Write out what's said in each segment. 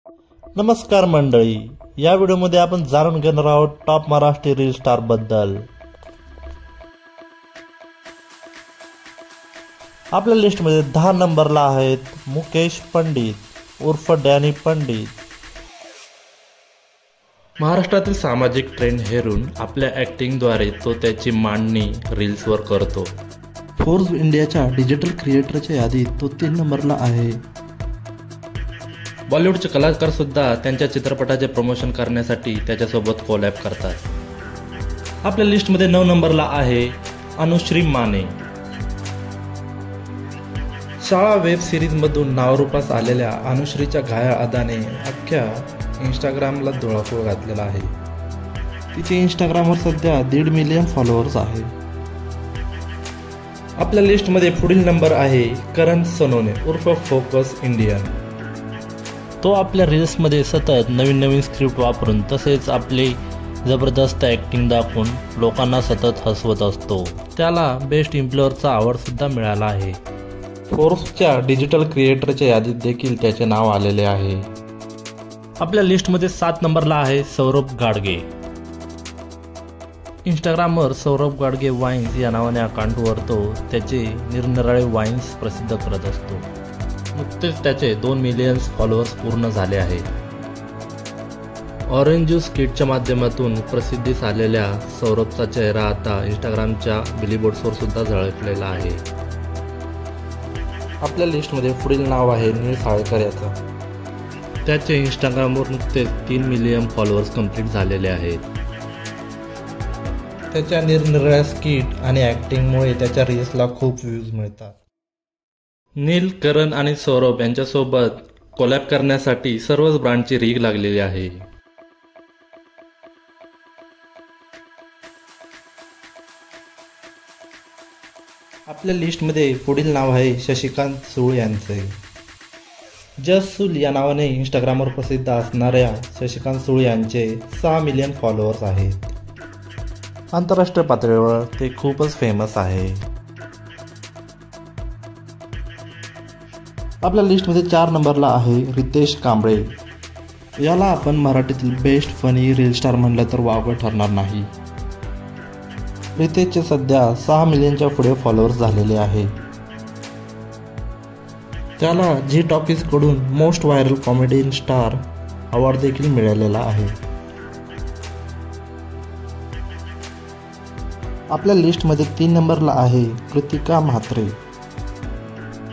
नमस्कार मंडळी, या व्हिडिओमध्ये आपण जाणून घेणार आहोत टॉप महाराष्ट्र रील स्टार बद्दल। आपल्या लिस्टमध्ये 10 नंबरला आहेत मुकेश पंडित उर्फ डॅनी पंडित। महाराष्ट्रातील सामाजिक ट्रेंड हेरून आपल्या ॲक्टिंगद्वारे तो त्याची मांडणी रील्सवर करतो। फोर्ब्स इंडियाच्या डिजिटल क्रिएटरच्या यादीत तो 3 नंबरला आहे। बॉलिवूडचे कलाकार सुद्धा त्यांच्या चित्रपटाचे प्रमोशन करण्यासाठी त्याच्यासोबत कोलॅब करतात। आपल्या लिस्टमध्ये 9 नंबरला आहे अनुश्री माने। शाळा वेब सिरीजमधून नावरूपास आलेल्या अनुश्रीच्या घाया अदाने अख्ख्या इंस्टाग्रामला धुळाकूळ घातलेला आहे। तिचे इंस्टाग्रामवर सध्या 1.5 मिलियन फॉलोअर्स आहे। आपल्या लिस्टमध्ये पुढील नंबर आहे करण सोनोने उर्फ फोकस इंडियन। तो आपल्या रील्समध्ये सतत नवीन स्क्रिप्ट वापरून तसेच आपली जबरदस्त ॲक्टिंग दाखवून लोकांना सतत हसवत असतो। त्याला बेस्ट इन्फ्लुएन्सरचा अवॉर्ड सुद्धा मिळाला आहे। फोर्ब्सच्या डिजिटल क्रिएटरच्या यादीत देखील त्याचे नाव आलेले आहे। आपल्या लिस्टमध्ये 7 नंबरला आहे सौरभ गाडगे। इंस्टाग्रामवर सौरभ गाडगे वाईन्स या नावाने अकाउंटवर तो त्याचे निरनिराळे वाईन्स प्रसिद्ध करत असतो। नुकतेच त्याचे 2 मिलियन फॉलोअर्स पूर्ण झाले आहे। ऑरेंज ज्यूस किटच्या माध्यमातून प्रसिद्धीस आलेल्या सौरभचा चेहरा आता इंस्टाग्रामच्या बिलीबोर्ड्सवर सुद्धा झळकलेला आहे। आपल्या लिस्टमध्ये पुढील नाव आहे नील साळेकर याचा। त्याचे इंस्टाग्रामवर नुकतेच 3 मिलियन फॉलोअर्स कंप्लीट झालेले आहेत। त्याच्या निरनिराळ्या स्किट आणि ॲक्टिंगमुळे त्याच्या रील्सला खूप व्ह्यूज मिळतात। नील, करण आणि सौरभ यांच्यासोबत कोलॅब करण्यासाठी सर्वच ब्रँडची रीग लागलेली आहे। आपल्या लिस्टमध्ये पुढील नाव आहे शशिकांत सूळ यांचे। जस्ट सूल या नावाने इंस्टाग्रामवर प्रसिद्ध असणाऱ्या शशिकांत सूळ यांचे 6 मिलियन फॉलोअर्स आहेत। आंतरराष्ट्रीय पातळीवर ते खूपच फेमस आहे। आपल्या लिस्टमध्ये 4 नंबरला आहे रितेश कांबळे। याला आपण मराठीतील बेस्ट फनी रील स्टार म्हणलं तर वावगं ठरणार नाही। रितेशचे सध्या 6 मिलियनच्या पुढे फॉलोअर्स झालेले आहे। त्याला झी टॉकीजकडून most viral comedy star award देखील मिळालेला आहे। आपल्या लिस्टमध्ये 3 नंबरला आहे कृतिका म्हात्रे।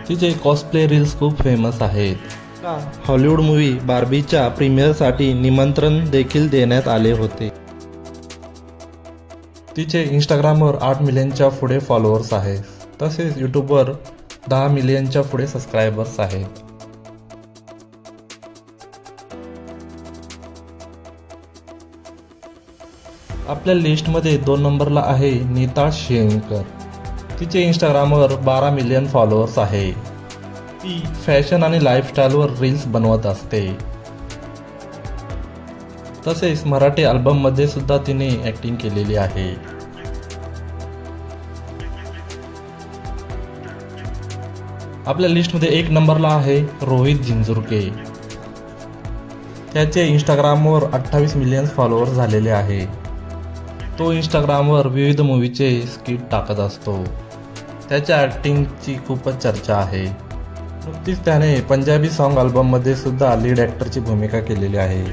तिचे कॉस्प्ले रील्स खूप फेमस आहेत। हॉलिवूड मूवी बार्बीच्या प्रीमियरसाठी निमंत्रण देखील देण्यात आले होते। तिचे इंस्टाग्रामवर 8 मिलियनच्या पुढे फॉलोअर्स आहेत। तसेच यूट्यूबवर 10 मिलियनच्या पुढे सबस्क्रायबर्स आहेत। आपल्या लिस्टमध्ये 2 नंबरला आहे नीता शेंकर। तिचे इंस्टाग्रामवर 12 मिलियन फॉलोअर्स आहे। ती फॅशन आणि लाईफस्टाईलवर रील्स बनवत असते। तसेच मराठी अल्बममध्ये सुद्धा तिने ॲक्टिंग केलेली आहे। आपल्या लिस्टमध्ये 1 नंबरला आहे रोहित जिंजुरके। त्याचे इंस्टाग्रामवर 28 मिलियन फॉलोअर्स झालेले आहे। तो इंस्टाग्रामवर विविध मूवीचे स्किट टाकत असतो। त्याच्या ॲक्टिंगची खूपच चर्चा आहे। नुकतीच त्याने पंजाबी सॉन्ग अल्बममध्ये सुद्धा लीड ॲक्टरची भूमिका केलेली आहे।